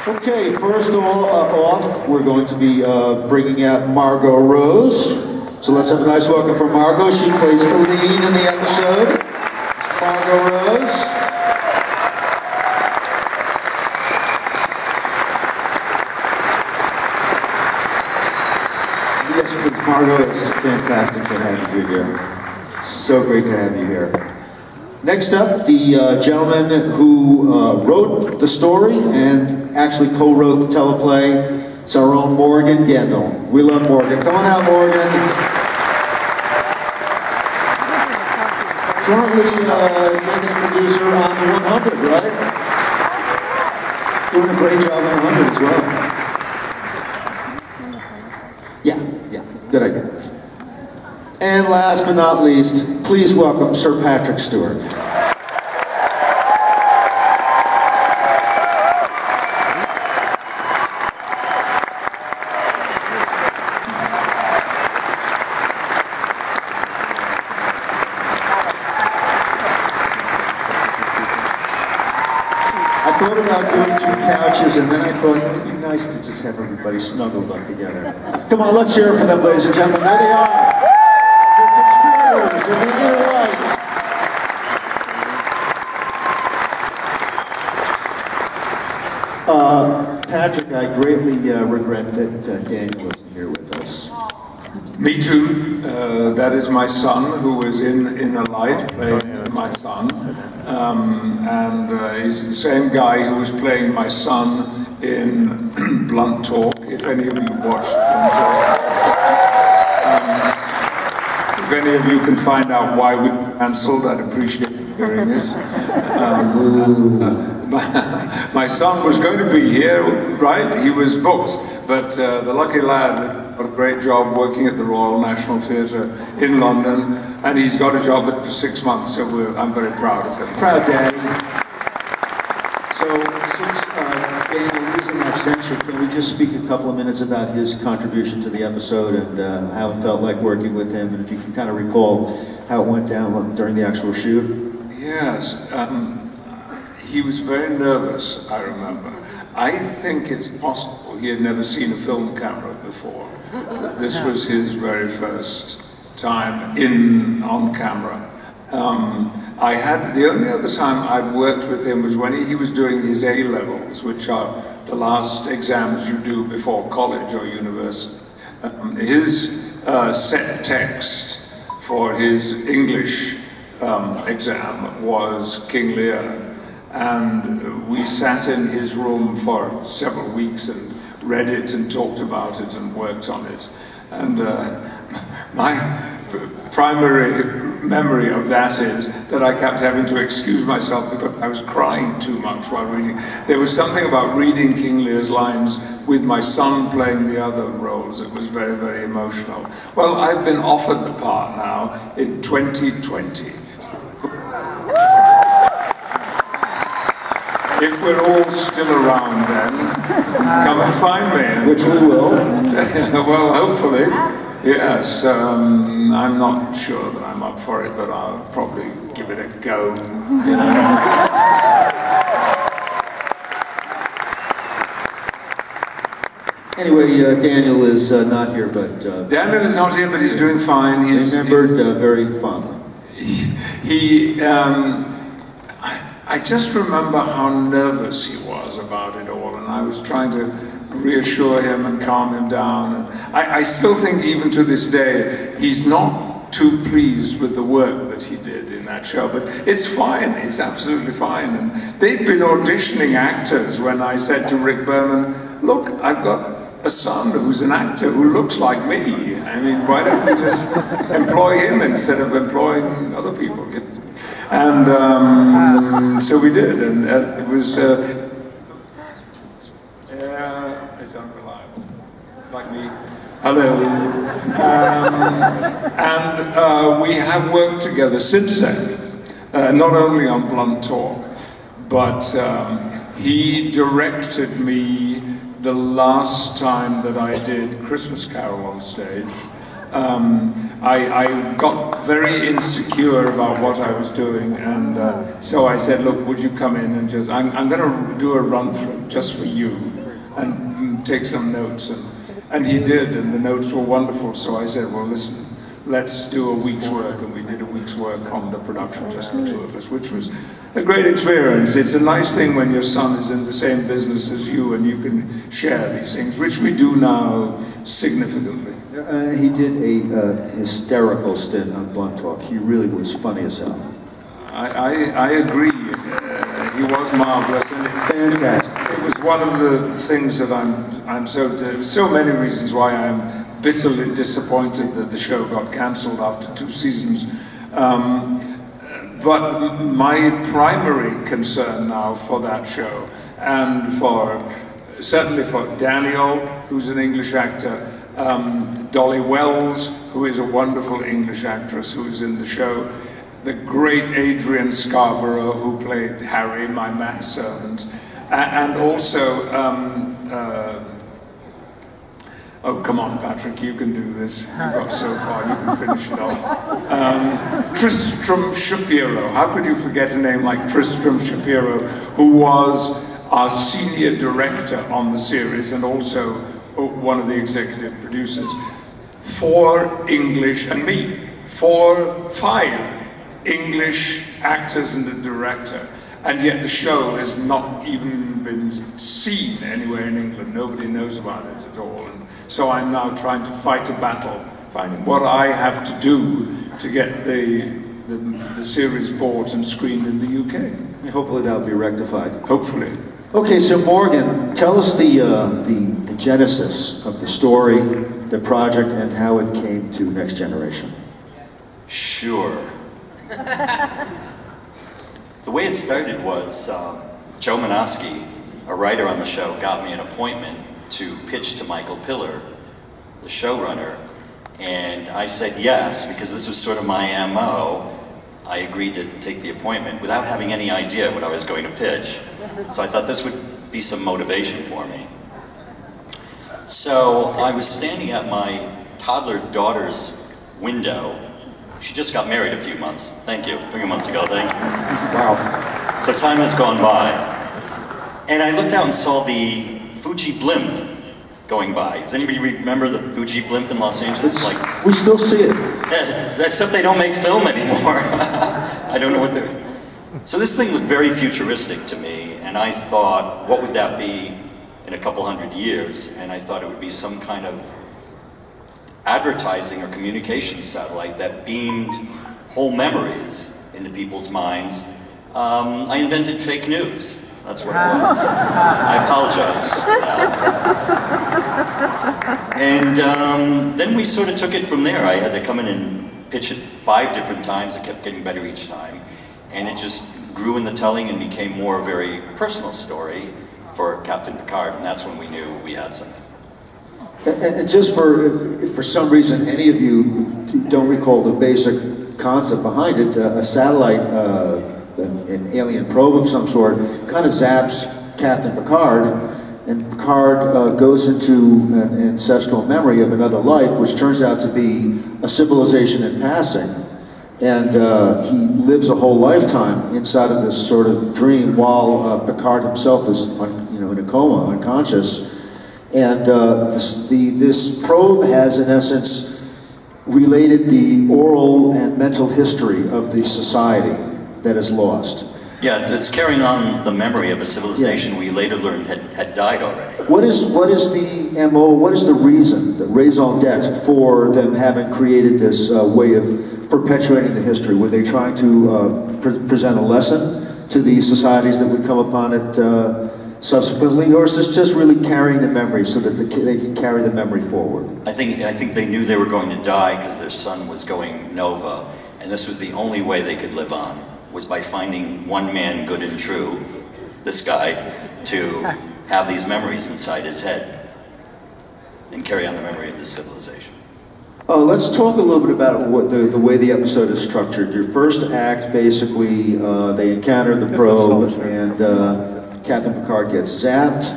Okay, first off, we're going to be bringing out Margot Rose. So let's have a nice welcome for Margot. She plays Colleen in the episode. It's Margot Rose. Yes, please, Margot, it's fantastic to have you here. So great to have you here. Next up, the gentleman who wrote the story and actually co-wrote the teleplay. It's our own Morgan Gendel. We love Morgan. Come on out, Morgan. Currently executive producer on the 100, right? Doing a great job on 100 as well. Yeah, good idea. And last but not least, please welcome Sir Patrick Stewart. I thought about doing 2 couches, and then I thought it would be nice to just have everybody snuggled up together. Come on, let's hear it for them, ladies and gentlemen. There they are. The conspirators of the inner rights. Patrick, I greatly regret that Daniel isn't here with us. Me too. That is my son, who is in Inner Light, playing my son. And he's the same guy who was playing my son in Blunt Talk, if any of you watched Blunt Talk. If any of you can find out why we cancelled, I'd appreciate hearing it. My son was going to be here, right? He was booked, but the lucky lad did a great job working at the Royal National Theatre in London, and he's got a job for 6 months, so I'm very proud of him. Proud Daddy. So, since Daniel is in absentia, can we just speak a couple of minutes about his contribution to the episode and how it felt like working with him, and if you can kind of recall how it went down during the actual shoot? Yes. He was very nervous, I remember. I think it's possible he had never seen a film camera before. That this was his very first time on camera. The only other time I'd worked with him was when he was doing his A-levels, which are the last exams you do before college or university. His set text for his English exam was King Lear. And we sat in his room for several weeks and read it and talked about it and worked on it. And my primary memory of that is that I kept having to excuse myself because I was crying too much while reading. There was something about reading King Lear's lines with my son playing the other roles. It was very, very emotional. Well, I've been offered the part now in 2020. If we're all still around then, come and find me. Which we will. Well, hopefully, yes. I'm not sure that I'm up for it, but I'll probably give it a go. You know? Anyway, Daniel is not here, but... Daniel is not here, but he's doing fine. He's remembered very fondly. I just remember how nervous he was about it all, and I was trying to reassure him and calm him down. And I still think, even to this day, he's not too pleased with the work that he did in that show, but it's fine, it's absolutely fine. And they'd been auditioning actors when I said to Rick Berman, look, I've got a son who's an actor who looks like me. I mean, why don't we just employ him instead of employing other people? And so we did, and it was, it's unreliable, like me. Hello. And we have worked together since then, not only on Blunt Talk, but he directed me the last time that I did Christmas Carol on stage. I got very insecure about what I was doing, and so I said, look, would you come in and just, I'm going to do a run-through just for you, and take some notes, and he did, and the notes were wonderful, so I said, well, listen, let's do a week's work, and we did a week's work on the production, just the two of us, which was a great experience. It's a nice thing when your son is in the same business as you, and you can share these things, which we do now significantly. He did a hysterical stint on Blunt Talk. He really was funny as hell. I agree. He was marvelous, and Fantastic. it was one of the things that I'm so many reasons why I'm bitterly disappointed that the show got cancelled after 2 seasons. But my primary concern now for that show, and certainly for Daniel, who's an English actor, Dolly Wells, who is a wonderful English actress who is in the show, the great Adrian Scarborough, who played Harry, my manservant, and also, oh, come on, Patrick, you can do this. You got so far, you can finish it off. Tristram Shapiro. How could you forget a name like Tristram Shapiro, who was our senior director on the series and also one of the executive producers? 4 English, and me, 5 English actors and a director. And yet the show has not even been seen anywhere in England. Nobody knows about it at all. And so I'm now trying to fight a battle, finding what I have to do to get the series bought and screened in the UK. Hopefully that'll be rectified. Hopefully. Okay, so Morgan, tell us the genesis of the story, the project, and how it came to Next Generation. Sure. The way it started was Joe Manosky, a writer on the show, got me an appointment to pitch to Michael Piller, the showrunner, and I said yes, because this was sort of my MO. I agreed to take the appointment without having any idea what I was going to pitch. So I thought this would be some motivation for me. So I was standing at my toddler daughter's window. She just got married a few months. Thank you. 3 months ago, thank you. Wow. So time has gone by. And I looked out and saw the Fuji blimp going by. Does anybody remember the Fuji blimp in Los Angeles? We still see it. Except they don't make film anymore. I don't know what they're... So this thing looked very futuristic to me, and I thought, what would that be in a couple hundred years? And I thought it would be some kind of advertising or communication satellite that beamed whole memories into people's minds. I invented fake news. That's what it was. I apologize. And then we sort of took it from there. I had to come in and pitch it 5 different times. It kept getting better each time. And it just grew in the telling and became more a very personal story for Captain Picard. And that's when we knew we had something. And just for some reason, any of you don't recall the basic concept behind it, a satellite, an alien probe of some sort, kind of zaps Captain Picard, and Picard goes into an ancestral memory of another life, which turns out to be a civilization in passing. And he lives a whole lifetime inside of this sort of dream while Picard himself is, in a coma, unconscious. And this probe has, in essence, related the oral and mental history of the society that is lost. Yeah, it's carrying on the memory of a civilization we later learned had died already. What is the MO, what is the reason, the raison d'etre, for them having created this way of perpetuating the history? Were they trying to present a lesson to the societies that would come upon it subsequently, or is this just really carrying the memory so that they can carry the memory forward? I think they knew they were going to die because their son was going nova, and this was the only way they could live on, was by finding one man good and true, this guy, to have these memories inside his head and carry on the memory of this civilization. Let's talk a little bit about what the way the episode is structured. Your first act, basically, they encounter the probe, and Captain Picard gets zapped,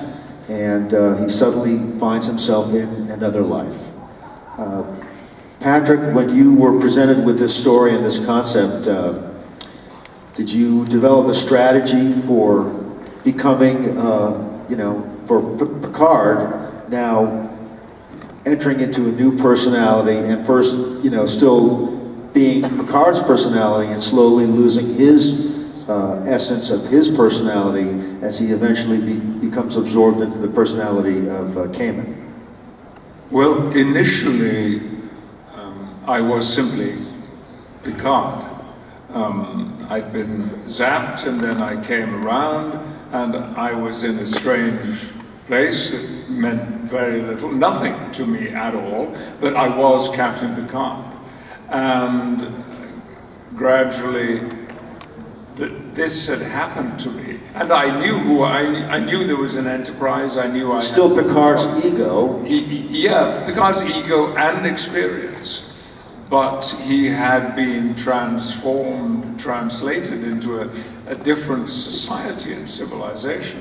and he suddenly finds himself in another life. Patrick, when you were presented with this story and this concept, did you develop a strategy for becoming, you know, for Picard now entering into a new personality and first, you know, still being Picard's personality and slowly losing his essence of his personality as he eventually becomes absorbed into the personality of Kamen? Well, initially, I was simply Picard. I'd been zapped and then I came around and I was in a strange place that meant very little, nothing to me at all, but I was Captain Picard. And gradually, this had happened to me, and I knew I knew there was an Enterprise. I knew I still Picard's ego. Yeah, Picard's ego and experience, but he had been transformed, translated into a different society and civilization,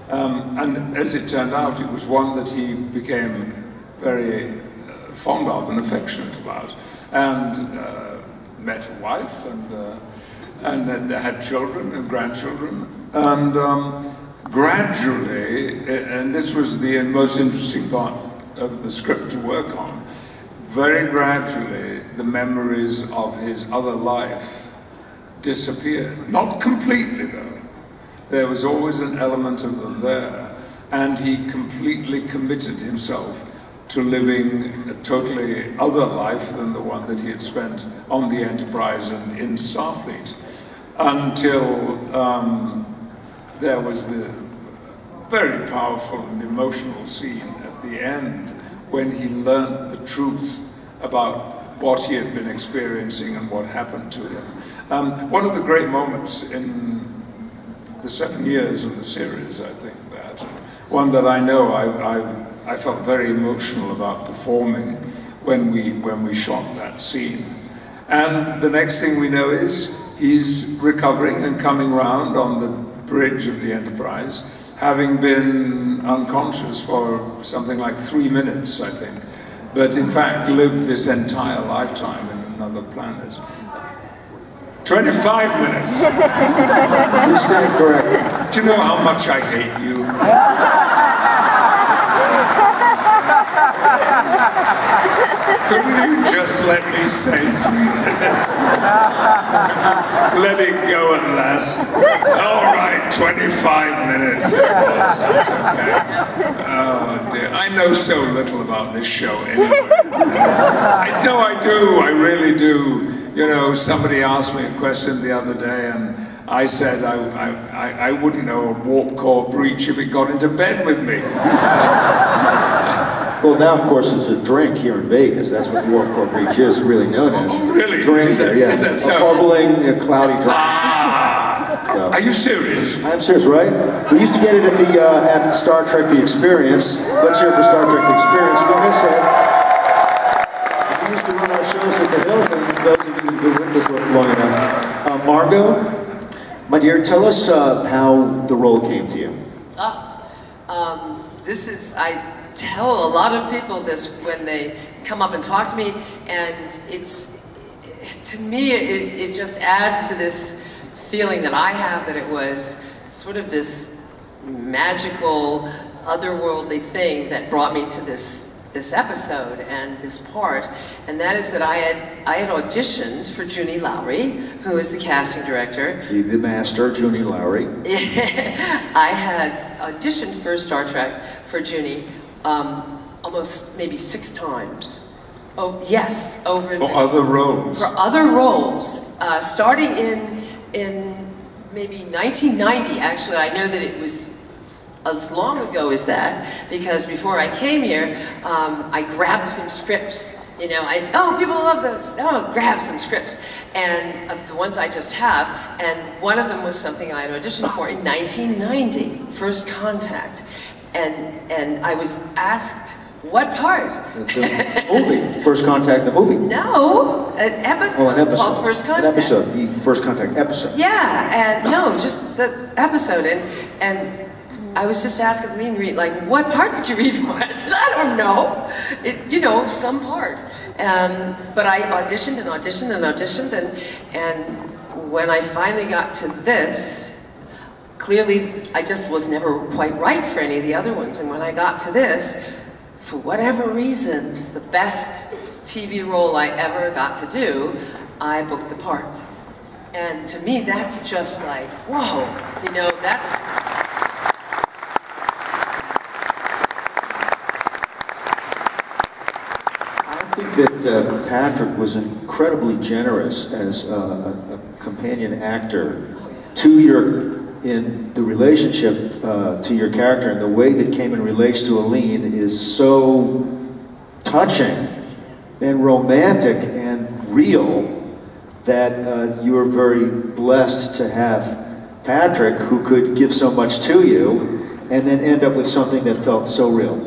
and as it turned out, it was one that he became very fond of and affectionate about, and met a wife and then they had children and grandchildren, and gradually, and this was the most interesting part of the script to work on, very gradually the memories of his other life disappeared. Not completely though. There was always an element of them there, and he completely committed himself to living a totally other life than the one that he had spent on the Enterprise and in Starfleet. Until there was the very powerful and emotional scene at the end when he learned the truth about what he had been experiencing and what happened to him. One of the great moments in the 7 years of the series, I think that, one that I know I felt very emotional about performing when we shot that scene. And the next thing we know is he's recovering and coming round on the bridge of the Enterprise, having been unconscious for something like 3 minutes, I think, but in fact lived this entire lifetime in another planet. 25 minutes! You stand correct. Do you know how much I hate you? Couldn't you just let me say 3 minutes? Let it go at last. All right, 25 minutes it was. That's okay. Oh dear, I know so little about this show anyway. I do, I really do. You know, somebody asked me a question the other day and I said I wouldn't know a warp core breach if it got into bed with me. Well, now, of course, it's a drink here in Vegas. That's what the Warp Core Breach is really known as. Really? Drink, yeah. Is that so? A bubbling, cloudy drink. Ah! So. Are you serious? I am serious, right? We used to get it at Star Trek The Experience. Let's hear it for Star Trek The Experience. Go ahead. We used to run our shows at the Hilton, those of you who've been with us long enough. Margot, my dear, tell us how the role came to you. This is, I tell a lot of people this when they come up and talk to me, and it's, to me, it just adds to this feeling that I have that it was sort of this magical, otherworldly thing that brought me to this episode and this part, and that is that I had auditioned for Junie Lowry, who is the casting director. The master, Junie Lowry. I had auditioned for Star Trek for Junie almost maybe 6 times. Oh yes, over for other roles. For other roles, starting in maybe 1990. Actually, I know that it was as long ago as that, because before I came here, I grabbed some scripts. You know, oh, people love those. Oh, grab some scripts. And the ones I just have, and one of them was something I had auditioned for in 1990, First Contact. And I was asked, what part? The movie, First Contact, the movie. No, an episode, an episode called First Contact. An episode, the First Contact episode. Yeah, and no, just the episode. And I was just asked at the meet and greet, like, what part did you read for? I said, I don't know. You know, some part. But I auditioned and auditioned and auditioned, and when I finally got to this, clearly I just was never quite right for any of the other ones. And when I got to this, for whatever reasons, the best TV role I ever got to do, I booked the part. And to me, that's just like, whoa, you know, that's... I think that Patrick was incredibly generous as a companion actor to in the relationship to your character, and the way that Cayman relates to Aline is so touching and romantic and real that you were very blessed to have Patrick, who could give so much to you and then end up with something that felt so real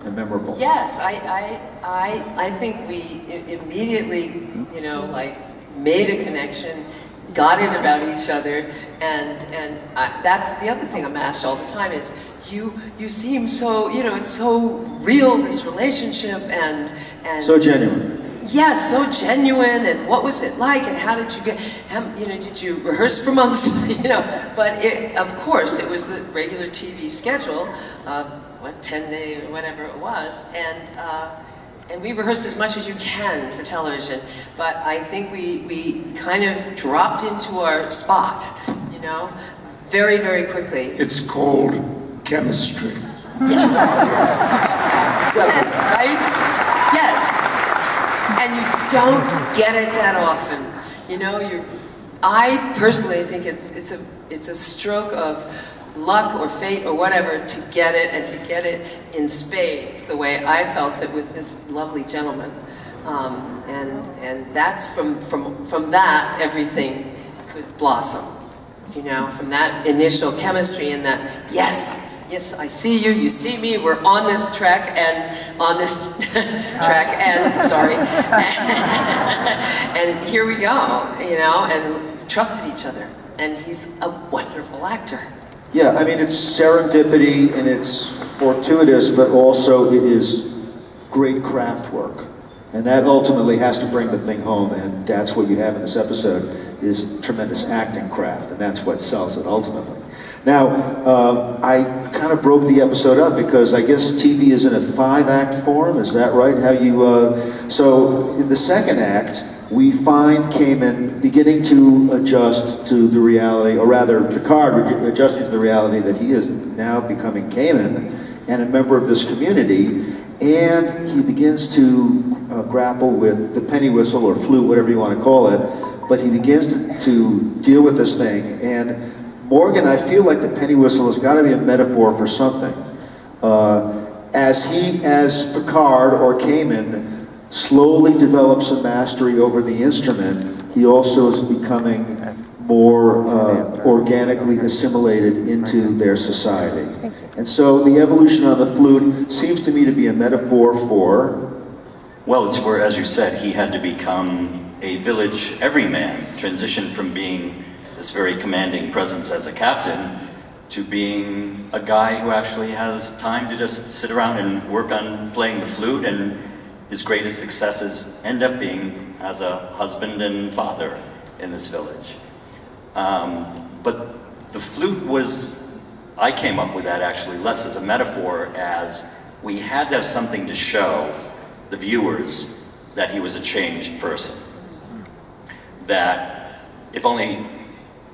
and memorable. Yes, I think we immediately, you know, like made a connection, got it about each other, and that's the other thing I'm asked all the time is, you seem so, you know, it's so real, this relationship, and so genuine. Yes, so genuine, and what was it like, and how did you get, you know, did you rehearse for months, you know, but of course, it was the regular TV schedule, what, 10-day or whatever it was, and we rehearsed as much as you can for television, but I think we kind of dropped into our spot, you know, very, very quickly. It's called chemistry. Yes. Right? Yes. And you don't get it that often. You know, I personally think it's a stroke of luck or fate or whatever to get it, and to get it in spades the way I felt it with this lovely gentleman. And that's from that everything could blossom. You know, from that initial chemistry and that yes, I see you, you see me, we're on this track and on this track and, sorry, and here we go, you know, and trusted each other. And he's a wonderful actor. Yeah, I mean, it's serendipity and it's fortuitous, but also it is great craft work. And that ultimately has to bring the thing home, and that's what you have in this episode, is tremendous acting craft, and that's what sells it ultimately. Now, I kind of broke the episode up because I guess TV is in a 5-act form, is that right? How you, so in the second act, we find Cayman beginning to adjust to the reality, or rather Picard adjusting to the reality that he is now becoming Cayman and a member of this community, and he begins to grapple with the penny whistle or flute, whatever you want to call it, but he begins to deal with this thing. And Morgan, I feel like the penny whistle has got to be a metaphor for something. As Picard or Cayman slowly develops a mastery over the instrument, he also is becoming more organically assimilated into their society. And so the evolution on the flute seems to me to be a metaphor for... Well, it's for, as you said, he had to become a village everyman, transition from being this very commanding presence as a captain to being a guy who actually has time to just sit around and work on playing the flute, and his greatest successes end up being as a husband and father in this village. But the flute was, I came up with that actually less as a metaphor, as we had to have something to show the viewers that he was a changed person. That if only,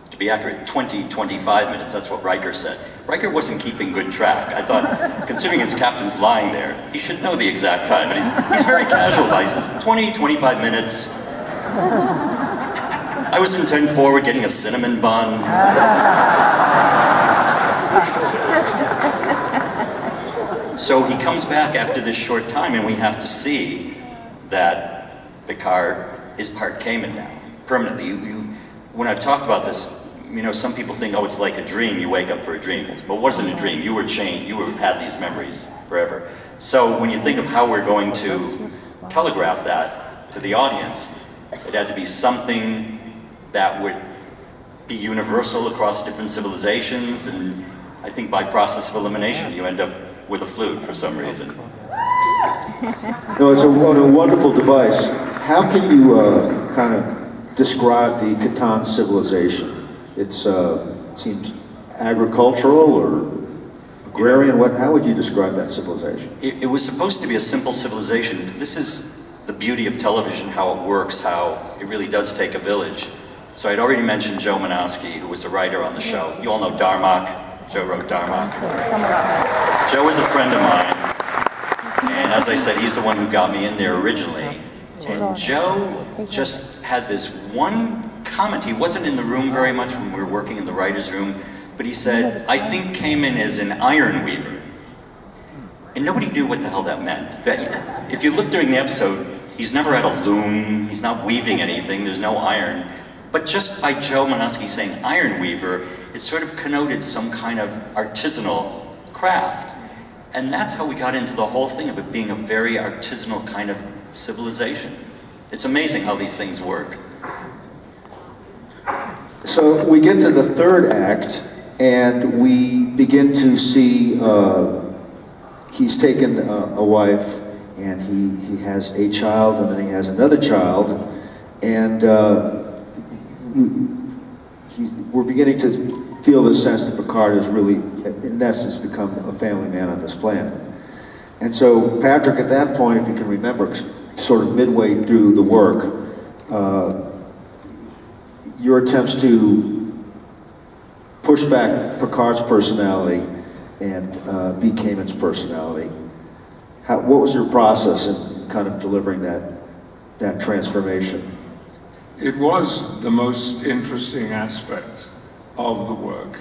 to be accurate, 20-25 minutes, that's what Riker said. Riker wasn't keeping good track. I thought, considering his captain's lying there, he should know the exact time. But he's very casual. He says 20-25 minutes. I was in 10 forward getting a cinnamon bun. So he comes back after this short time, and we have to see that Picard is part Cayman now, permanently. When I've talked about this, you know, some people think, oh, it's like a dream, you wake up for a dream. But it wasn't a dream, you were changed, you had these memories forever. So when you think of how we're going to telegraph that to the audience, it had to be something that would be universal across different civilizations, and I think by process of elimination you end up with a flute for some reason. No, it's a wonderful device. How can you kind of describe the Catan civilization? It seems agricultural or agrarian. How would you describe that civilization? It was supposed to be a simple civilization. This is the beauty of television, how it works, how it really does take a village. So I'd already mentioned Joe Menosky, who was a writer on the show. You all know Darmok. Joe wrote Darmok. Joe is a friend of mine. And as I said, he's the one who got me in there originally. And Joe just had this one comment. He wasn't in the room very much when we were working in the writer's room, but he said, I think came in as an iron weaver. And nobody knew what the hell that meant. That, if you look during the episode, he's never at a loom, he's not weaving anything, there's no iron. But just by Joe Menosky saying iron weaver, it sort of connoted some kind of artisanal craft. And that's how we got into the whole thing of it being a very artisanal kind of civilization. It's amazing how these things work. So we get to the third act, and we begin to see he's taken a wife, and he has a child, and then he has another child, and we're beginning to feel the sense that Picard has really, in essence, become a family man on this planet. And so Patrick, at that point, if you can remember, sort of midway through the work, your attempts to push back Picard's personality and B. Kamen's personality. What was your process in kind of delivering that transformation? It was the most interesting aspect of the work.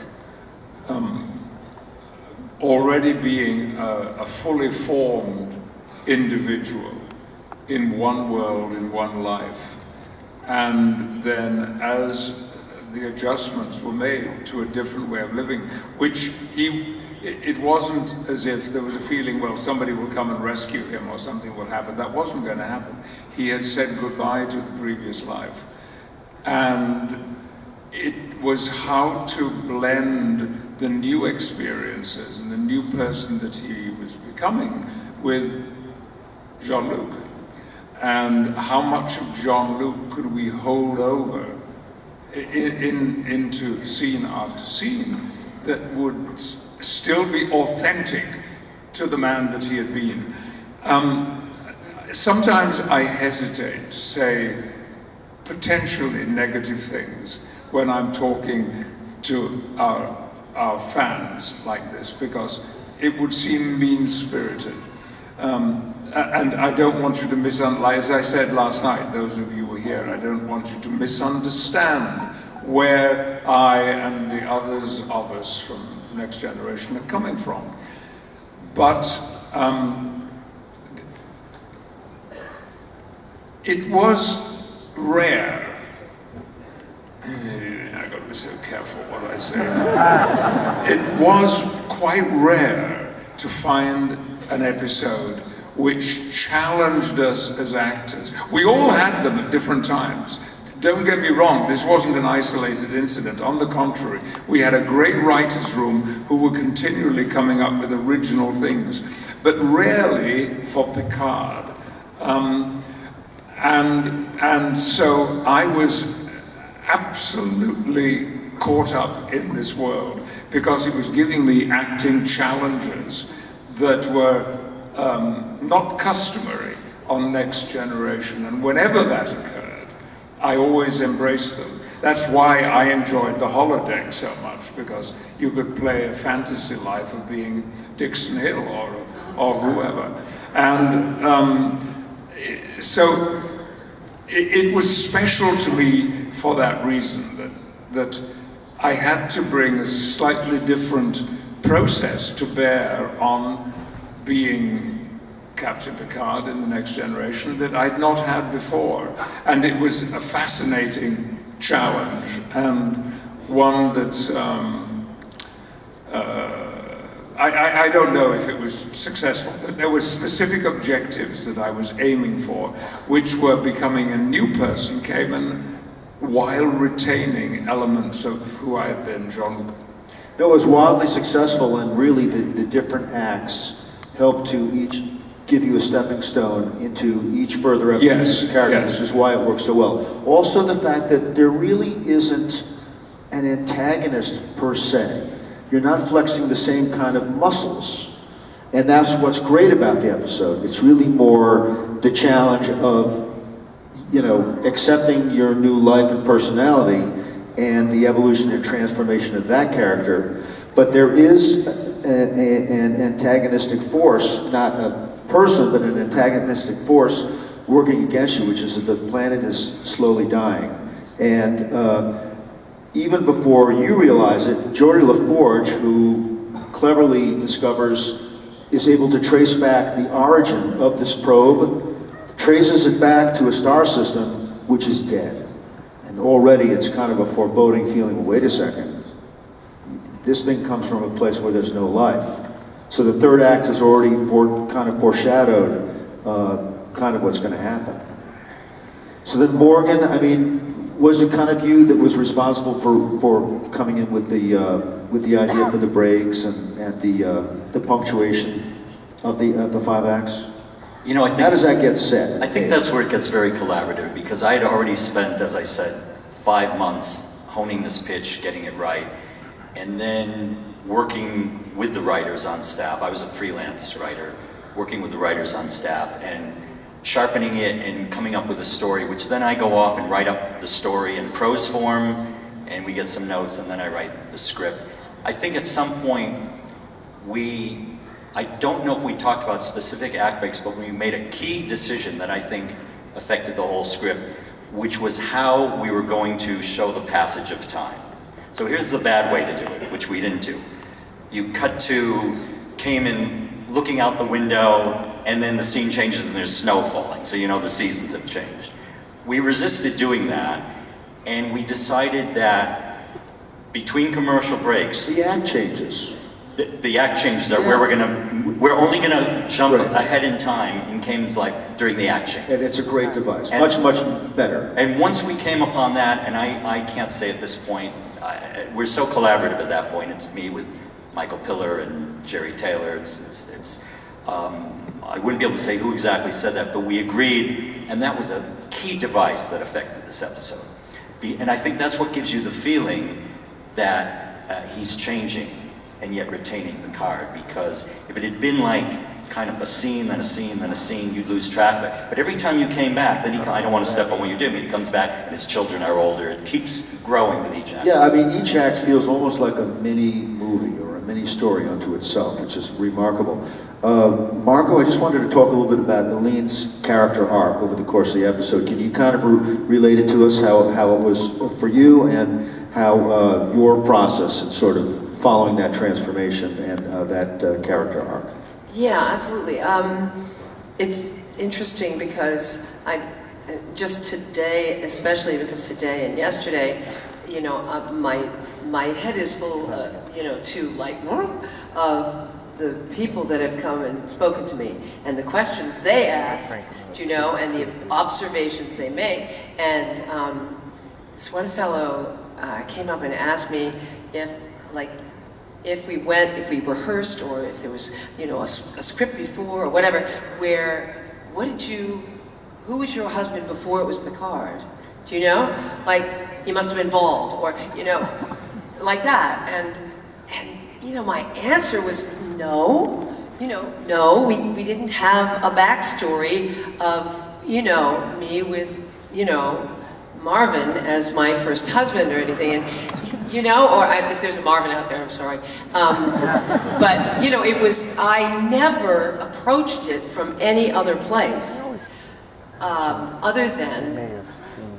Already being a fully formed individual in one world, in one life. And then as the adjustments were made to a different way of living, which it wasn't as if there was a feeling, well, somebody will come and rescue him or something will happen. That wasn't going to happen. He had said goodbye to the previous life. And it was how to blend the new experiences and the new person that he was becoming with Jean-Luc. And how much of Jean-Luc could we hold over into scene after scene that would still be authentic to the man that he had been. Sometimes I hesitate to say potentially negative things when I'm talking to our fans like this, because it would seem mean-spirited. And I don't want you to misunderstand, as I said last night, those of you who were here, I don't want you to misunderstand where I and the others of us from Next Generation are coming from. But it was rare. I've got to be so careful what I say. It was quite rare to find an episode which challenged us as actors. We all had them at different times. Don't get me wrong, this wasn't an isolated incident. On the contrary, we had a great writer's room who were continually coming up with original things, but rarely for Picard. And so I was absolutely caught up in this world because it was giving me acting challenges that were not customary on Next Generation. And whenever that occurred, I always embraced them. That's why I enjoyed the holodeck so much, because you could play a fantasy life of being Dixon Hill or whoever. And so it was special to me for that reason, that I had to bring a slightly different process to bear on being Captain Picard in the Next Generation that I'd not had before. And it was a fascinating challenge, and one that I don't know if it was successful, but there were specific objectives that I was aiming for, which were becoming a new person, Kamen, while retaining elements of who I had been, Jean-Luc. No, it was wildly successful, and really the different acts helped to each give you a stepping stone into each further evolution of the character, which is why it works so well. Also the fact that there really isn't an antagonist per se. You're not flexing the same kind of muscles. And that's what's great about the episode. It's really more the challenge of, you know, accepting your new life and personality and the evolution and transformation of that character. But there is an antagonistic force, not a person, but an antagonistic force working against you, which is that the planet is slowly dying. And even before you realize it, Geordi LaForge, who cleverly is able to trace back the origin of this probe, traces it back to a star system which is dead. And already it's kind of a foreboding feeling, wait a second, this thing comes from a place where there's no life. So the third act has already kind of foreshadowed kind of what's going to happen. So then Morgan, I mean, was it kind of you that was responsible for coming in with the idea for the breaks and the punctuation of the 5 acts? You know, I think, how does that get set? I think that's where it gets very collaborative, because I had already spent, as I said, 5 months honing this pitch, getting it right, and then working with the writers on staff. I was a freelance writer, working with the writers on staff and sharpening it and coming up with a story, which then I go off and write up the story in prose form, and we get some notes, and then I write the script. I think at some point I don't know if we talked about specific act breaks, but we made a key decision that I think affected the whole script, which was how we were going to show the passage of time. So here's the bad way to do it, which we didn't do. You cut to, came in looking out the window, and then the scene changes and there's snow falling, so you know the seasons have changed. We resisted doing that, and we decided that between commercial breaks, the act changes. The act changes are where we're only gonna jump ahead in time in Cayman's life during the act change. And it's a great device, much better. And once we came upon that, and I can't say at this point, we're so collaborative at that point. It's me with Michael Piller and Jerry Taylor. I wouldn't be able to say who exactly said that, but we agreed, and that was a key device that affected this episode. And I think that's what gives you the feeling that he's changing and yet retaining the card, because if it had been like kind of a scene, then a scene, then a scene, you'd lose track of it. But every time you came back, then I don't want to step on what you did, but he comes back and his children are older. It keeps growing with each act. Yeah, I mean, each act feels almost like a mini movie or a mini story unto itself, which is remarkable. Margot, I just wanted to talk a little bit about Eileen's character arc over the course of the episode. Can you kind of relate it to us, how it was for you and how your process and sort of following that transformation and that character arc? Yeah, absolutely. It's interesting because just today, especially because today and yesterday, you know, my head is full, you know, of the people that have come and spoken to me and the questions they ask, you know, and the observations they make. And this one fellow came up and asked me if we rehearsed, or if there was, you know, a script before or whatever, who was your husband before it was Picard? Do you know? Like, he must have been bald, or, you know, like that. And you know, my answer was no. You know, no, we didn't have a backstory of, you know, me with, you know, Marvin as my first husband or anything, and you know, or if there's a Marvin out there, I'm sorry. But you know, I never approached it from any other place, other than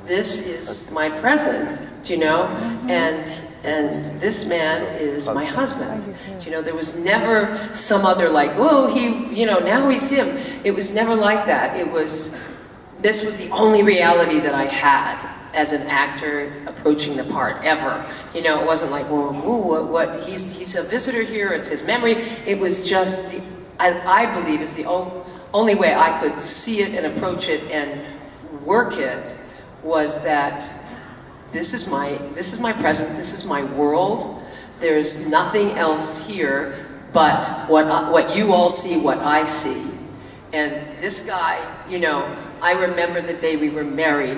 this is my present, you know, and this man is my husband. You know, there was never some other like, oh, you know, now he's him. It was never like that. This was the only reality that I had as an actor approaching the part ever. You know, it wasn't like, well, what he's a visitor here, it's his memory. It was just, I believe, is the only way I could see it and approach it and work it, was that this is my present, this is my world. There's nothing else here but what you all see, what I see. And this guy, you know, I remember the day we were married.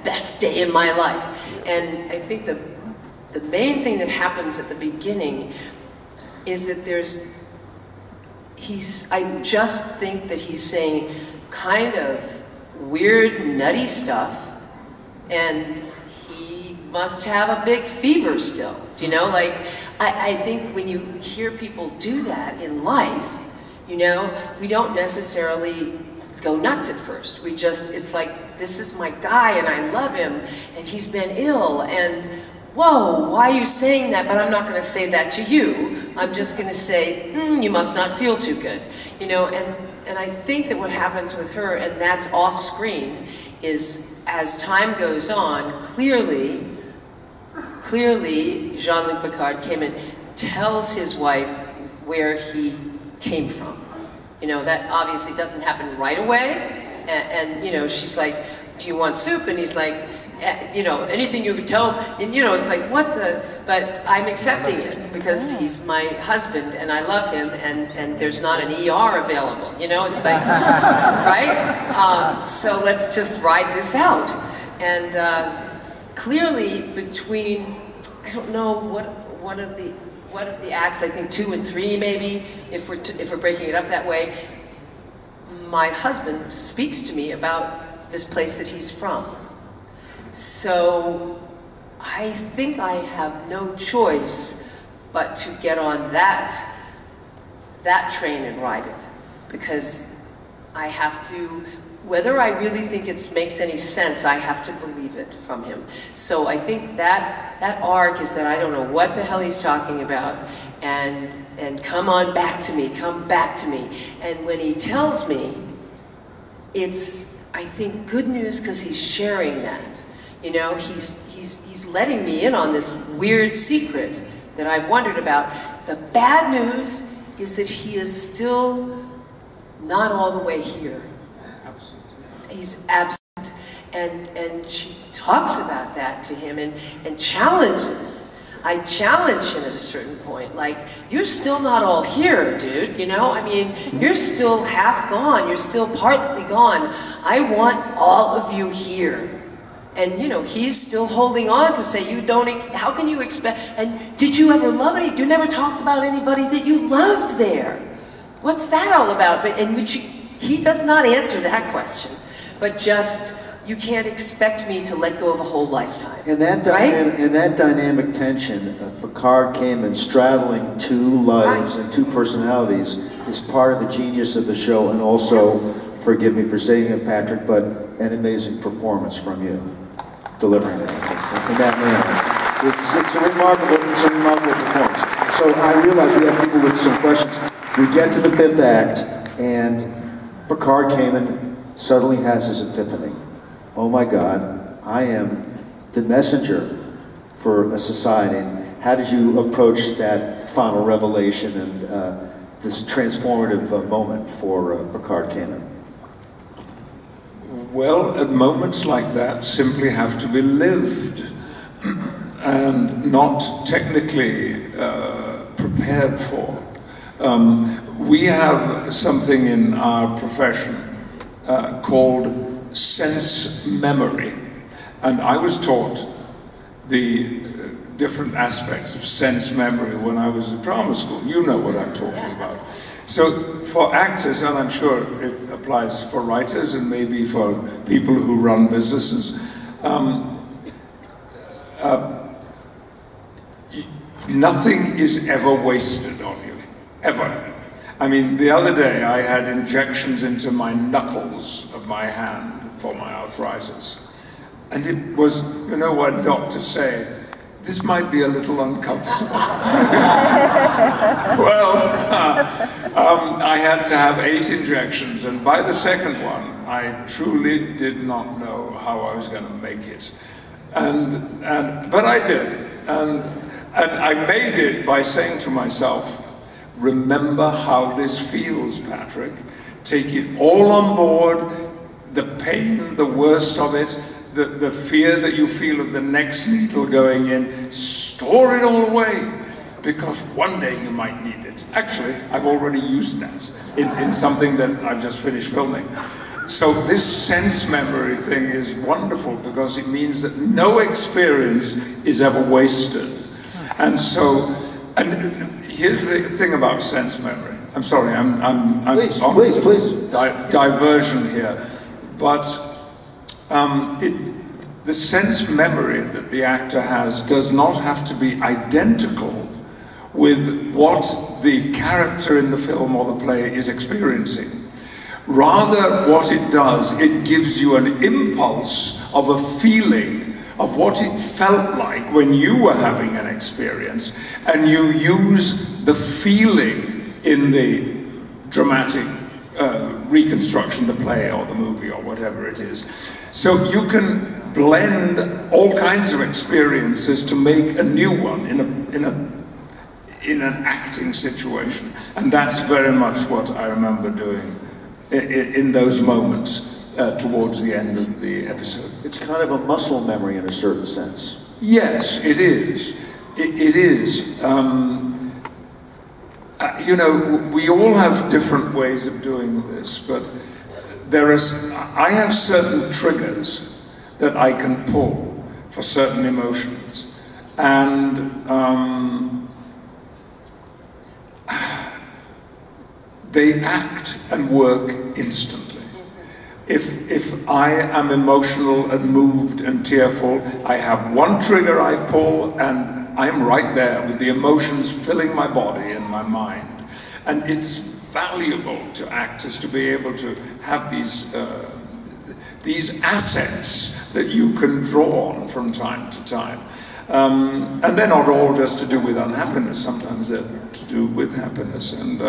Best day in my life. And I think the main thing that happens at the beginning is that I just think that he's saying kind of weird, nutty stuff, and he must have a big fever still. Do you know, like, I think when you hear people do that in life, you know, we don't necessarily go nuts at first. We just, it's like, this is my guy and I love him and he's been ill and whoa, why are you saying that? But I'm not going to say that to you. I'm just going to say, you must not feel too good. You know, and I think that what happens with her, and that's off screen, is as time goes on, clearly Jean-Luc Picard came and tells his wife where he came from. You know, that obviously doesn't happen right away. And you know, she's like, do you want soup? And he's like, you know, anything you could tell. And you know, it's like, what the, but I'm accepting it because he's my husband and I love him and there's not an ER available. You know, it's like, right? So let's just ride this out. And clearly between, I don't know what of the acts, I think 2 and 3 maybe, if we're breaking it up that way, my husband speaks to me about this place that he's from. So I think I have no choice but to get on that train and ride it, because I have to, whether I really think it makes any sense, I have to believe it from him. So I think that arc is that I don't know what the hell he's talking about, and come on back to me, come back to me. And when he tells me, it's, I think, good news because he's sharing that. You know, he's letting me in on this weird secret that I've wondered about. The bad news is that he is still not all the way here. He's absent. And she talks about that to him and challenges. I challenge him at a certain point, like, you're still not all here, dude, you know? I mean, you're still half gone, you're still partly gone. I want all of you here. And, you know, he's still holding on to say, you don't, how can you expect, and did you ever love any, you never talked about anybody that you loved there. What's that all about? But in which he does not answer that question, but just, you can't expect me to let go of a whole lifetime. In that dynamic tension, Picard came and straddling 2 lives and 2 personalities is part of the genius of the show, and also, forgive me for saying it, Patrick, but an amazing performance from you, delivering it in that manner. It's a remarkable performance. So I realize we have people with some questions. We get to the 5th act, and Picard came and suddenly has his epiphany. Oh my God, I am the messenger for a society. How did you approach that final revelation and this transformative moment for Picard Kamen? Well, moments like that simply have to be lived and not technically prepared for. We have something in our profession called sense memory, and I was taught the different aspects of sense memory when I was at drama school. You know what I'm talking about. So for actors, and I'm sure it applies for writers and maybe for people who run businesses, nothing is ever wasted on you, ever. I mean, the other day I had injections into my knuckles of my hand for my arthritis. And it was, you know what doctors say, this might be a little uncomfortable. Well, I had to have 8 injections, and by the second one, I truly did not know how I was going to make it. But I did. And I made it by saying to myself, remember how this feels, Patrick. Take it all on board, the pain, the worst of it, the fear that you feel of the next needle going in, store it all away. because one day you might need it. Actually, I've already used that in something that I've just finished filming. So this sense memory thing is wonderful because it means that no experience is ever wasted. And so, and here's the thing about sense memory. I'm sorry, I'm please. Diversion here, but the sense memory that the actor has does not have to be identical with what the character in the film or the play is experiencing. Rather, what it does, it gives you an impulse of a feeling of what it felt like when you were having an experience, and you use the feeling in the dramatic reconstruction, the play or the movie or whatever it is. So you can blend all kinds of experiences to make a new one in an acting situation, and that's very much what I remember doing in those moments towards the end of the episode. It's kind of a muscle memory in a certain sense. Yes, it is. It is. You know, we all have different ways of doing this, but I have certain triggers that I can pull for certain emotions, and they act and work instantly. If I am emotional and moved and tearful, I have one trigger I pull and I'm right there with the emotions filling my body and my mind. And it's valuable to actors to be able to have these assets that you can draw on from time to time. And they're not all just to do with unhappiness, sometimes they're to do with happiness. And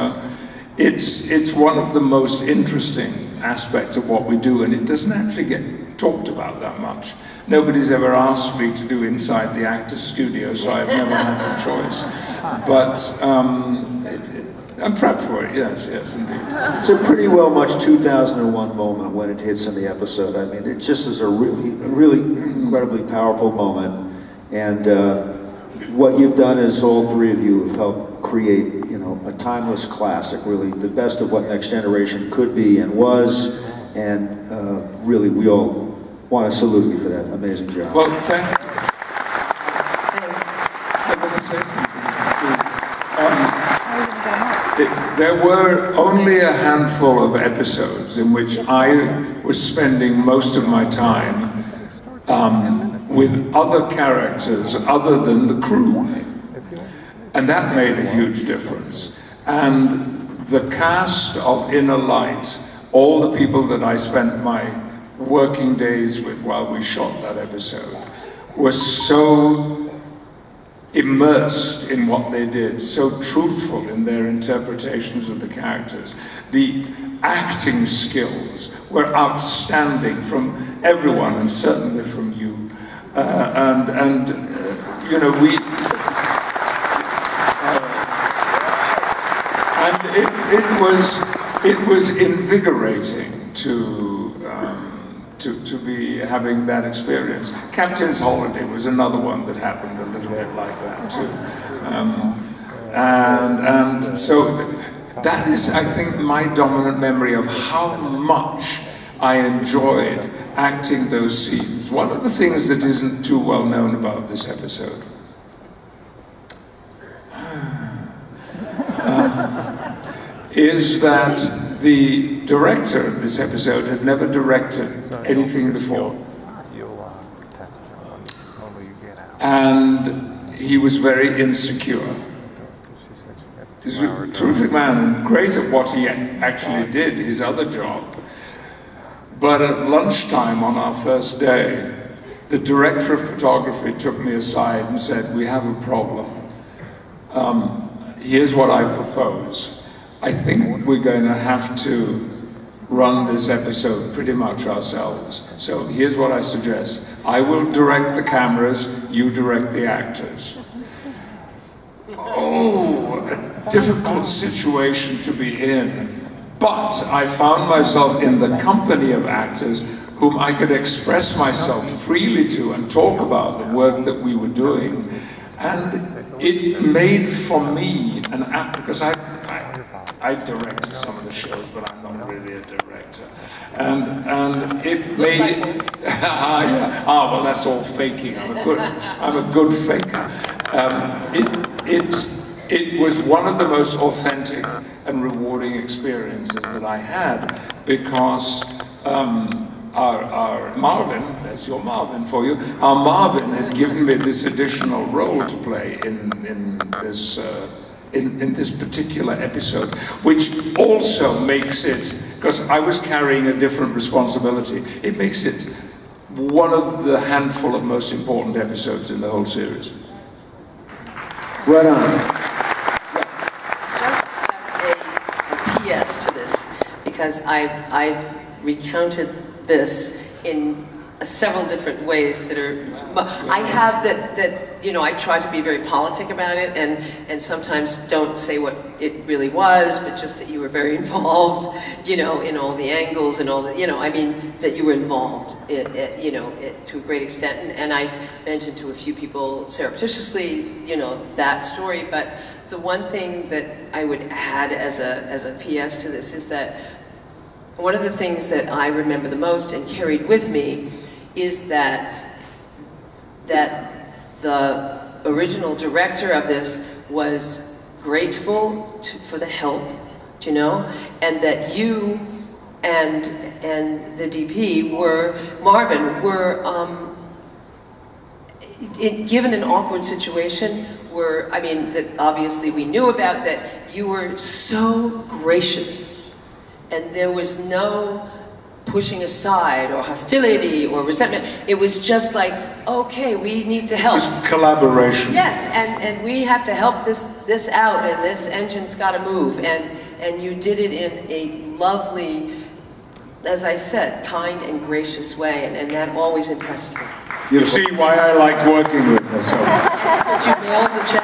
it's one of the most interesting aspects of what we do, and it doesn't actually get talked about that much. Nobody's ever asked me to do inside the actor's studio, so I've never had a choice. But I'm prepped for it, yes, indeed. It's a pretty well much 2001 moment when it hits in the episode. I mean, it just is a really incredibly powerful moment. And what you've done is all three of you have helped create, you know, a timeless classic, really the best of what Next Generation could be and was. And really, we all want to salute you for that amazing job. Well, thank you. Thanks. I'm going to say something. There were only a handful of episodes in which I was spending most of my time with other characters other than the crew. And that made a huge difference. And the cast of Inner Light, all the people that I spent my working days with while we shot that episode, were so immersed in what they did, so truthful in their interpretations of the characters. The acting skills were outstanding from everyone, and certainly from you. You know, it was invigorating to be having that experience. Captain's Holiday was another one that happened a little bit like that too. And so that is, I think, my dominant memory of how much I enjoyed acting those scenes. One of the things that isn't too well known about this episode is that the director of this episode had never directed anything before. And he was very insecure. He's a terrific man, great at what he actually did, his other job. But at lunchtime on our first day, the director of photography took me aside and said, "We have a problem. Here's what I propose. I think we're going to have to run this episode pretty much ourselves. So here's what I suggest. I will direct the cameras, you direct the actors." Oh, a difficult situation to be in. But I found myself in the company of actors whom I could express myself freely to and talk about the work that we were doing. And it made for me an app, because I directed some of the shows, but I'm not really a director. And it made it, yeah. Well, that's all faking. I'm a good faker. It was one of the most authentic and rewarding experiences that I had, because our Marvin, that's your Marvin for you, our Marvin had given me this additional role to play in this particular episode, which also makes it, because I was carrying a different responsibility, it makes it one of the handful of most important episodes in the whole series. Right on. Just as a PS to this, because I've recounted this in several different ways that are, I have that, you know, I try to be very politic about it, and sometimes don't say what it really was, but just that you were very involved, you know, in all the angles and all the, you know, I mean, that you were involved, you know, to a great extent, and I've mentioned to a few people surreptitiously, you know, that story, but the one thing that I would add as a PS to this is that one of the things that I remember the most and carried with me is that the original director of this was grateful for the help, you know, and that you and the DP were, Marvin, were, given an awkward situation, I mean, that obviously we knew about, that you were so gracious, and there was no pushing aside or hostility or resentment. It was just like, okay, we need to help. It was collaboration. Yes, and we have to help this out, and this engine's got to move, and you did it in a lovely, as I said, kind and gracious way, and that always impressed me. You see why I liked working with her. So. Did you mail the check?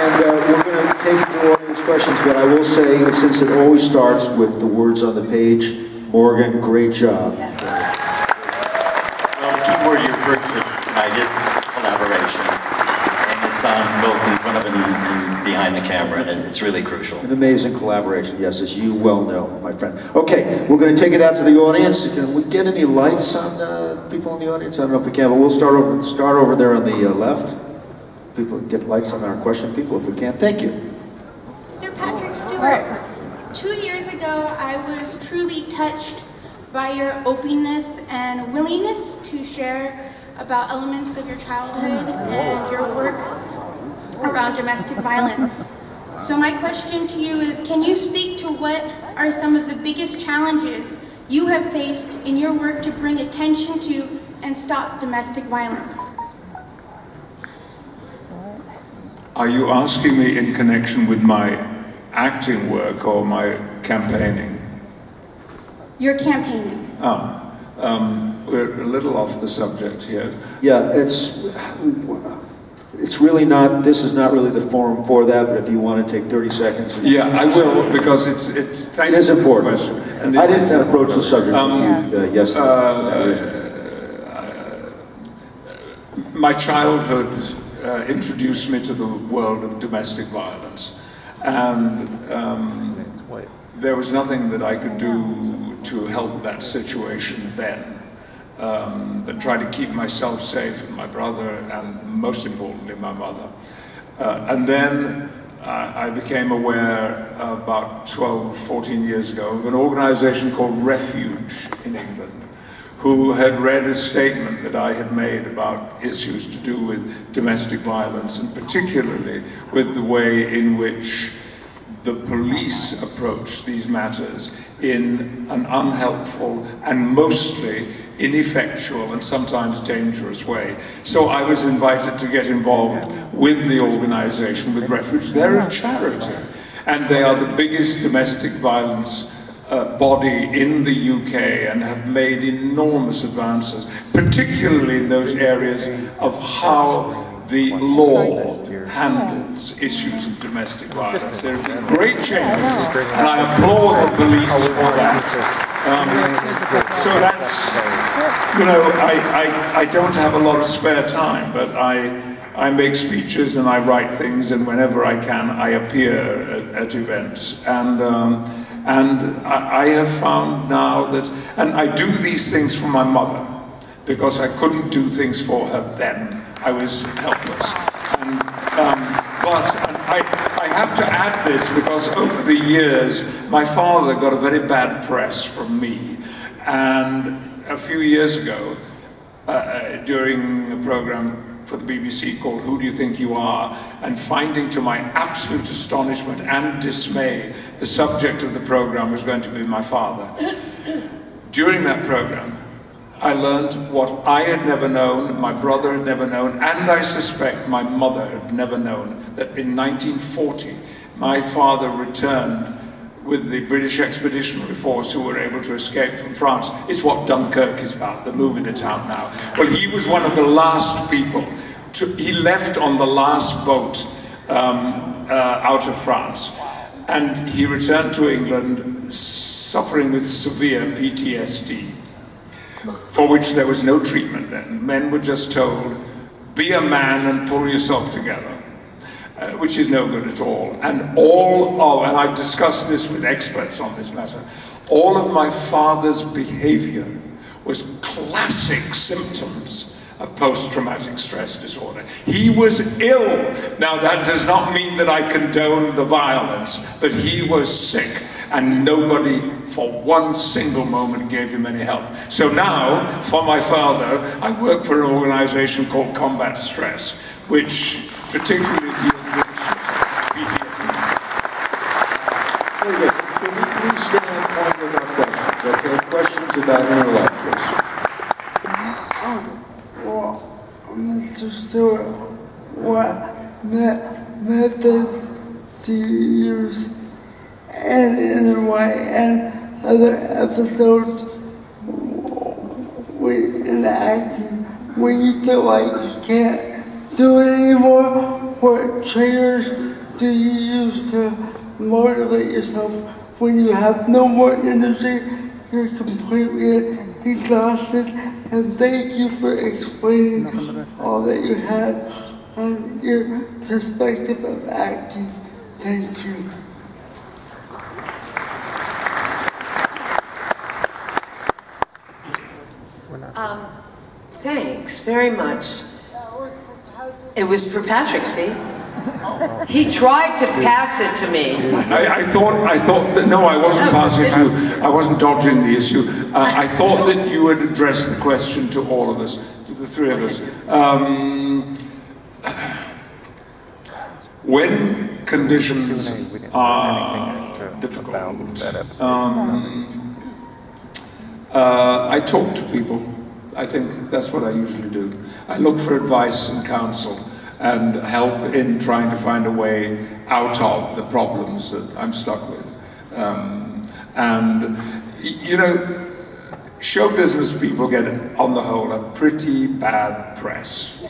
We're going to take your audience questions, but I will say, since it always starts with the words on the page, Morgan, great job. Well, the key word you referred to tonight is collaboration. And it's on both in front of and behind the camera, and it's really crucial. An amazing collaboration, yes, as you well know, my friend. Okay, we're going to take it out to the audience. Can we get any lights on people in the audience? I don't know if we can, but we'll start over there on the left. People get lights on our question, people, if we can. Thank you. Sir Patrick Stewart, 2 years ago, I was truly touched by your openness and willingness to share about elements of your childhood and your work around domestic violence. So my question to you is, can you speak to what are some of the biggest challenges you have faced in your work to bring attention to and stop domestic violence? Are you asking me in connection with my acting work or my campaigning? Your campaigning. We're a little off the subject here. Yeah, it's really not, this is not really the forum for that, but if you want to take 30 seconds. Yeah, I will, because it is important. And I didn't approach the subject with you yesterday. My childhood introduced me to the world of domestic violence, and there was nothing that I could do to help that situation then, but try to keep myself safe, and my brother, and most importantly my mother. And then I became aware about 12, 14 years ago of an organization called Refuge in England, who had read a statement that I had made about issues to do with domestic violence, and particularly with the way in which the police approach these matters in an unhelpful and mostly ineffectual and sometimes dangerous way. So I was invited to get involved with the organization, with Refuge. They're a charity, and they are the biggest domestic violence body in the UK, and have made enormous advances, particularly in those areas of how the law handles issues of domestic violence. There have been great changes, and I applaud the police for that. So that's, you know, I don't have a lot of spare time, but I make speeches and I write things, and whenever I can, I appear at events. And I have found now that, and I do these things for my mother, because I couldn't do things for her then. I was helpless. But I have to add this, because over the years, my father got a very bad press from me. And a few years ago, during a program for the BBC called Who Do You Think You Are? And finding to my absolute astonishment and dismay, the subject of the program was going to be my father. During that program, I learned what I had never known, my brother had never known, and I suspect my mother had never known, that in 1940, my father returned with the British Expeditionary Force who were able to escape from France. It's what Dunkirk is about, the movie that's out now. Well, he was one of the last people. He left on the last boat out of France. And he returned to England suffering with severe PTSD, for which there was no treatment then. Men were just told, be a man and pull yourself together. Which is no good at all. And and I've discussed this with experts on this matter, all of my father's behavior was classic symptoms of post-traumatic stress disorder. He was ill. Now that does not mean that I condone the violence, but he was sick, and nobody for one single moment gave him any help. So now, for my father, I work for an organization called Combat Stress, which particularly deals with PTSD. Very good. Can we please stay on point with our questions, okay? Questions about interruptions. Well, Mr. Stewart, what methods do you use in Inner White and other episodes in acting when you feel like you can't do it anymore? What triggers do you use to motivate yourself when you have no more energy, you're completely exhausted? And thank you for explaining all that you had on your perspective of acting. Thank you. Thanks very much. It was for Patrick, see? He tried to pass it to me. I thought that, no, I wasn't passing it to you. I wasn't dodging the issue. I thought that you would address the question to all of us, to the three of us. When conditions are difficult, I talk to people. I think that's what I usually do. I look for advice and counsel and help in trying to find a way out of the problems that I'm stuck with. And, you know, show business people get, on the whole, a pretty bad press.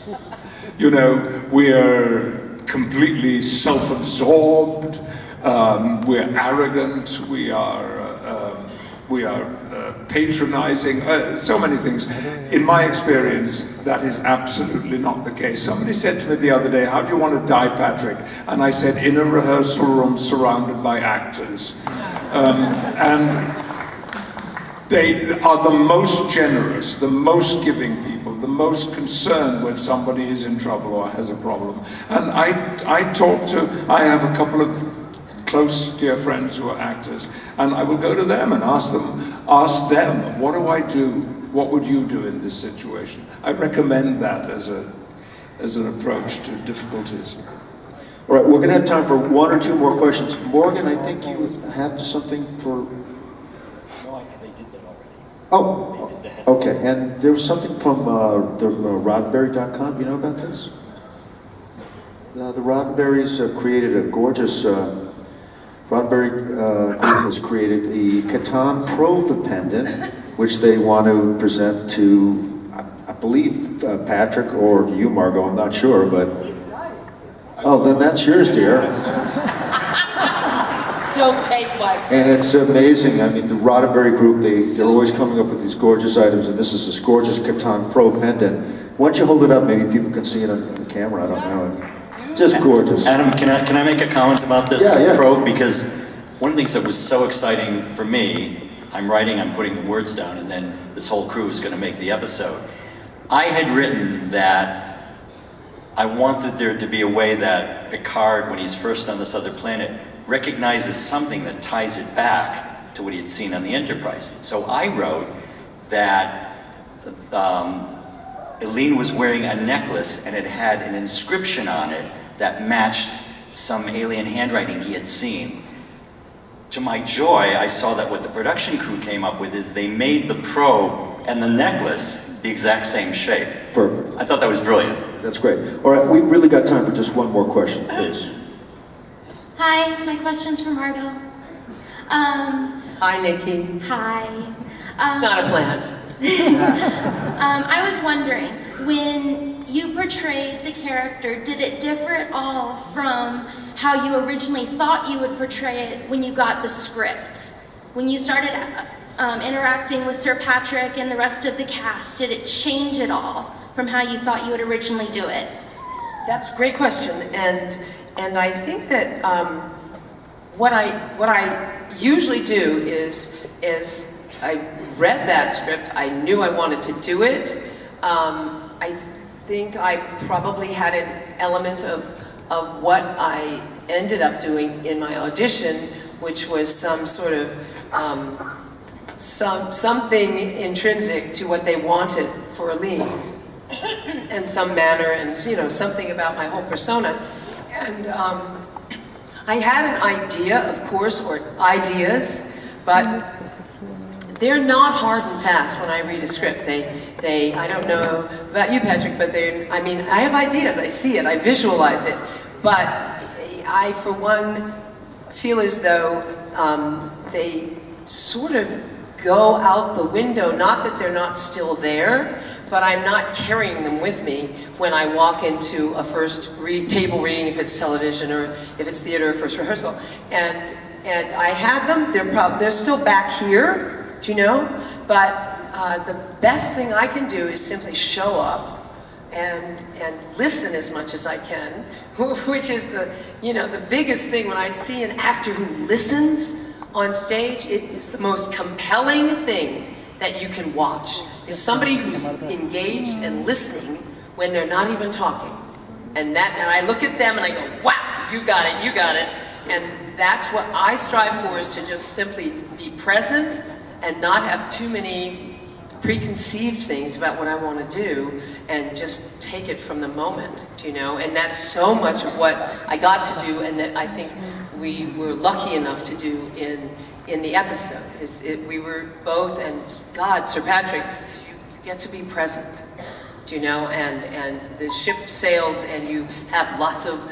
You know, we're completely self-absorbed, we're arrogant, we are patronizing, so many things. In my experience, that is absolutely not the case. Somebody said to me the other day, how do you want to die, Patrick? And I said, in a rehearsal room surrounded by actors. And they are the most generous, the most giving people, the most concerned when somebody is in trouble or has a problem. And I have a couple of close dear friends who are actors, and I will go to them and ask them, what do I do? What would you do in this situation? I recommend that as an approach to difficulties. All right, we're going to have time for one or two more questions. Morgan, I think you have something for... No, they did that already. Oh, okay. And there was something from the Roddenberry.com. You know about this? The Roddenberrys created a gorgeous... Roddenberry Group has created a Catan Pro pendant, which they want to present to, I believe, Patrick or you, Margot. I'm not sure, but... Oh, then that's yours, dear. Don't take my... And it's amazing. I mean, the Roddenberry Group, they're always coming up with these gorgeous items, and this is this gorgeous Catan Pro pendant. Why don't you hold it up? Maybe people can see it on the camera. I don't know. Just gorgeous. Adam, can I make a comment about this Yeah. probe? Because one of the things that was so exciting for me, I'm writing, I'm putting the words down, and then this whole crew is going to make the episode. I had written that I wanted there to be a way that Picard, when he's first on this other planet, recognizes something that ties it back to what he had seen on the Enterprise. So I wrote that Eileen was wearing a necklace and it had an inscription on it that matched some alien handwriting he had seen. To my joy, I saw that what the production crew came up with is they made the probe and the necklace the exact same shape. Perfect. I thought that was brilliant. That's great. All right, we've really got time for just one more question, please. Hi, my question's for Margot. Hi, Nikki. Hi. Not a plant. I was wondering, when you portrayed the character, did it differ at all from how you originally thought you would portray it when you got the script? When you started interacting with Sir Patrick and the rest of the cast, did it change at all from how you thought you would originally do it? That's a great question, and I think that what I usually do is I read that script. I knew I wanted to do it. I think I probably had an element of what I ended up doing in my audition, which was some sort of something intrinsic to what they wanted for Eileen, and some manner, and something about my whole persona. And I had an idea, of course, or ideas, but they're not hard and fast when I read a script. I don't know about you, Patrick, but I mean, I have ideas, I see it, I visualize it, but I, for one, feel as though they sort of go out the window, not that they're not still there, but I'm not carrying them with me when I walk into a first table reading, if it's television, or if it's theater, or first rehearsal. And I had them, they're still back here, do you know? But the best thing I can do is simply show up and listen as much as I can, which is the biggest thing. When I see an actor who listens on stage, it is the most compelling thing that you can watch, is somebody who's engaged and listening when they're not even talking. And I look at them and I go, wow, you got it, you got it. And that's what I strive for, is to just simply be present and not have too many preconceived things about what I want to do, and just take it from the moment, you know? And that's so much of what I got to do, and that I think we were lucky enough to do in the episode. We were both, and God, Sir Patrick, you get to be present, you know? And the ship sails and you have lots of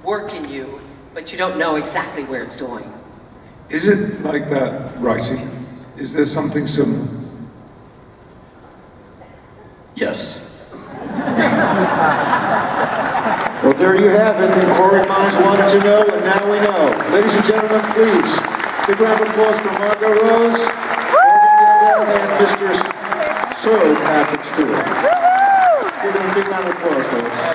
work in you, but you don't know exactly where it's going. Is it like that writing? Is there something similar? Yes. Well, there you have it. Inquiring minds wanted to know, and now we know. Ladies and gentlemen, please, big round of applause for Margot Rose, Gendel, and Mr. Sir Patrick Stewart. Give them a big round of applause, folks.